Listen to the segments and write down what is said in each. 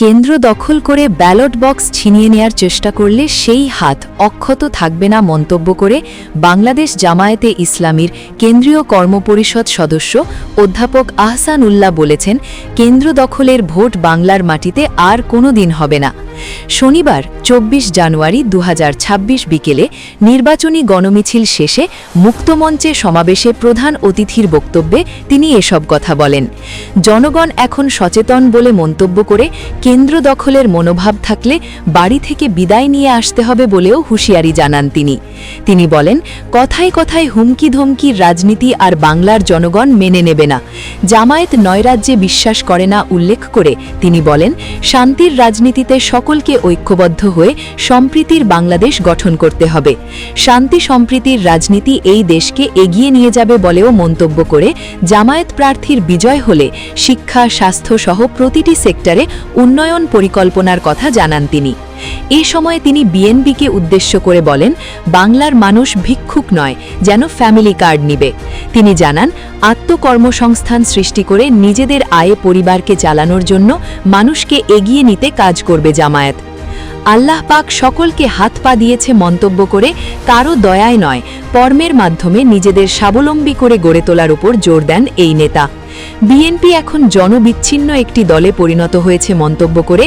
কেন্দ্র দখল করে ব্যালট বক্স ছিনিয়ে নেয়ার চেষ্টা করলে সেই হাত অক্ষত থাকবে না মন্তব্য করে বাংলাদেশ জামায়াতে ইসলামীর কেন্দ্রীয় কর্মপরিষদ সদস্য অধ্যাপক আহসান উল্লাহ বলেছেন, কেন্দ্র দখলের ভোট বাংলার মাটিতে আর কোনো দিন হবে না। শনিবার ২৪ জানুয়ারি ২০২৬ বিকেলে নির্বাচনী গণমিছিল শেষে মুক্তমঞ্চে সমাবেশে প্রধান অতিথির বক্তব্যে তিনি এসব কথা বলেন। জনগণ এখন সচেতন বলে মন্তব্য করে কেন্দ্র দখলের মনোভাব থাকলে বাড়ি থেকে বিদায় নিয়ে আসতে হবে বলেও হুঁশিয়ারি জানান তিনি বলেন, কথায় কথায় হুমকি ধমকির রাজনীতি আর বাংলার জনগণ মেনে নেবে না। জামায়াত নয়রাজ্যে বিশ্বাস করে না উল্লেখ করে তিনি বলেন, শান্তির রাজনীতিতে সকলকে ঐক্যবদ্ধ হয়ে সম্প্রীতির বাংলাদেশ গঠন করতে হবে। শান্তি সম্প্রীতির রাজনীতি এই দেশকে এগিয়ে নিয়ে যাবে বলেও মন্তব্য করে জামায়াত প্রার্থীর বিজয় হলে শিক্ষা, স্বাস্থ্য সহ প্রতিটি সেক্টরে উন্নয়ন পরিকল্পনার কথা জানান তিনি। এ সময় তিনি বিএনপিকে উদ্দেশ্য করে বলেন, বাংলার মানুষ ভিক্ষুক নয়, যেন ফ্যামিলি কার্ড নিবে। তিনি জানান, আত্মকর্মসংস্থান সৃষ্টি করে নিজেদের আয়ে পরিবারকে চালানোর জন্য মানুষকে এগিয়ে নিতে কাজ করবে জামায়াত। আল্লাহ পাক সকলকে হাত পা দিয়েছে মন্তব্য করে কারও দয়ায় নয়, কর্মের মাধ্যমে নিজেদের স্বাবলম্বী করে গড়ে তোলার উপর জোর দেন এই নেতা। বিএনপি এখন জনবিচ্ছিন্ন একটি দলে পরিণত হয়েছে মন্তব্য করে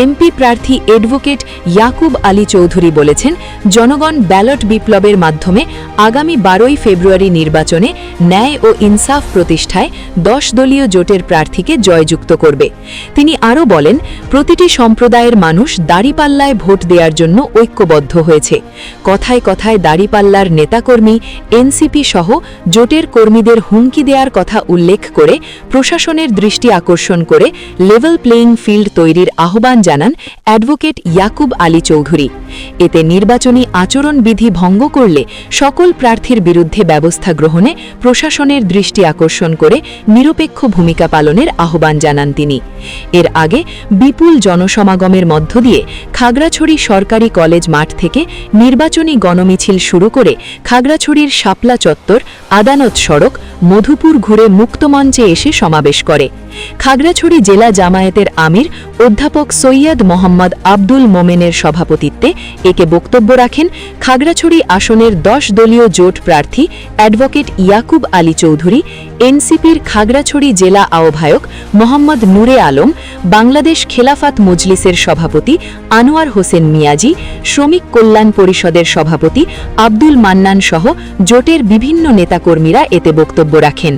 এমপি প্রার্থী অ্যাডভোকেট ইয়াকুব আলী চৌধুরী বলেছেন, জনগণ ব্যালট বিপ্লবের মাধ্যমে আগামী ১২ই ফেব্রুয়ারি নির্বাচনে ন্যায় ও ইনসাফ প্রতিষ্ঠায় ১০ দলীয় জোটের প্রার্থীকে জয়যুক্ত করবে। তিনি আরও বলেন, প্রতিটি সম্প্রদায়ের মানুষ দাঁড়িপাল্লায় ভোট দেওয়ার জন্য ঐক্যবদ্ধ হয়েছে। কথায় কথায় দাঁড়িপাল্লার নেতাকর্মী, এনসিপি সহ জোটের কর্মীদের হুমকি দেওয়ার কথা উল্লেখ করে প্রশাসনের দৃষ্টি আকর্ষণ করে লেভেল প্লেয়িং ফিল্ড তৈরির আহ্বান জানান অ্যাডভোকেট ইয়াকুব আলী চৌধুরী। এতে নির্বাচনী আচরণবিধি ভঙ্গ করলে সকল প্রার্থীর বিরুদ্ধে ব্যবস্থা গ্রহণে প্রশাসনের দৃষ্টি আকর্ষণ করে নিরপেক্ষ ভূমিকা পালনের আহ্বান জানান তিনি। এর আগে বিপুল জনসমাগমের মধ্য দিয়ে খাগড়াছড়ি সরকারি কলেজ মাঠ থেকে নির্বাচনী গণমিছিল শুরু করে খাগড়াছড়ির শাপলা চত্বর, আদালত সড়ক, মধুপুর ঘুরে মুক্তমঞ্চে এসে সমাবেশ করে। খাগড়াছড়ি জেলা জামায়াতের আমির অধ্যাপক সৈয়দ মোহাম্মদ আব্দুল মোমেনের সভাপতিত্বে একে বক্তব্য রাখেন খাগড়াছড়ি আসনের ১০ দলীয় জোট প্রার্থী অ্যাডভোকেট ইয়াকুব আলী চৌধুরী, এনসিপির খাগড়াছড়ি জেলা আহ্বায়ক মোহাম্মদ নূরে আলম, বাংলাদেশ খেলাফত মজলিসের সভাপতি আনোয়ার হোসেন মিয়াজি, শ্রমিক কল্যাণ পরিষদের সভাপতি আব্দুল মান্নান সহ জোটের বিভিন্ন নেতাকর্মীরা এতে বক্তব্য রাখেন।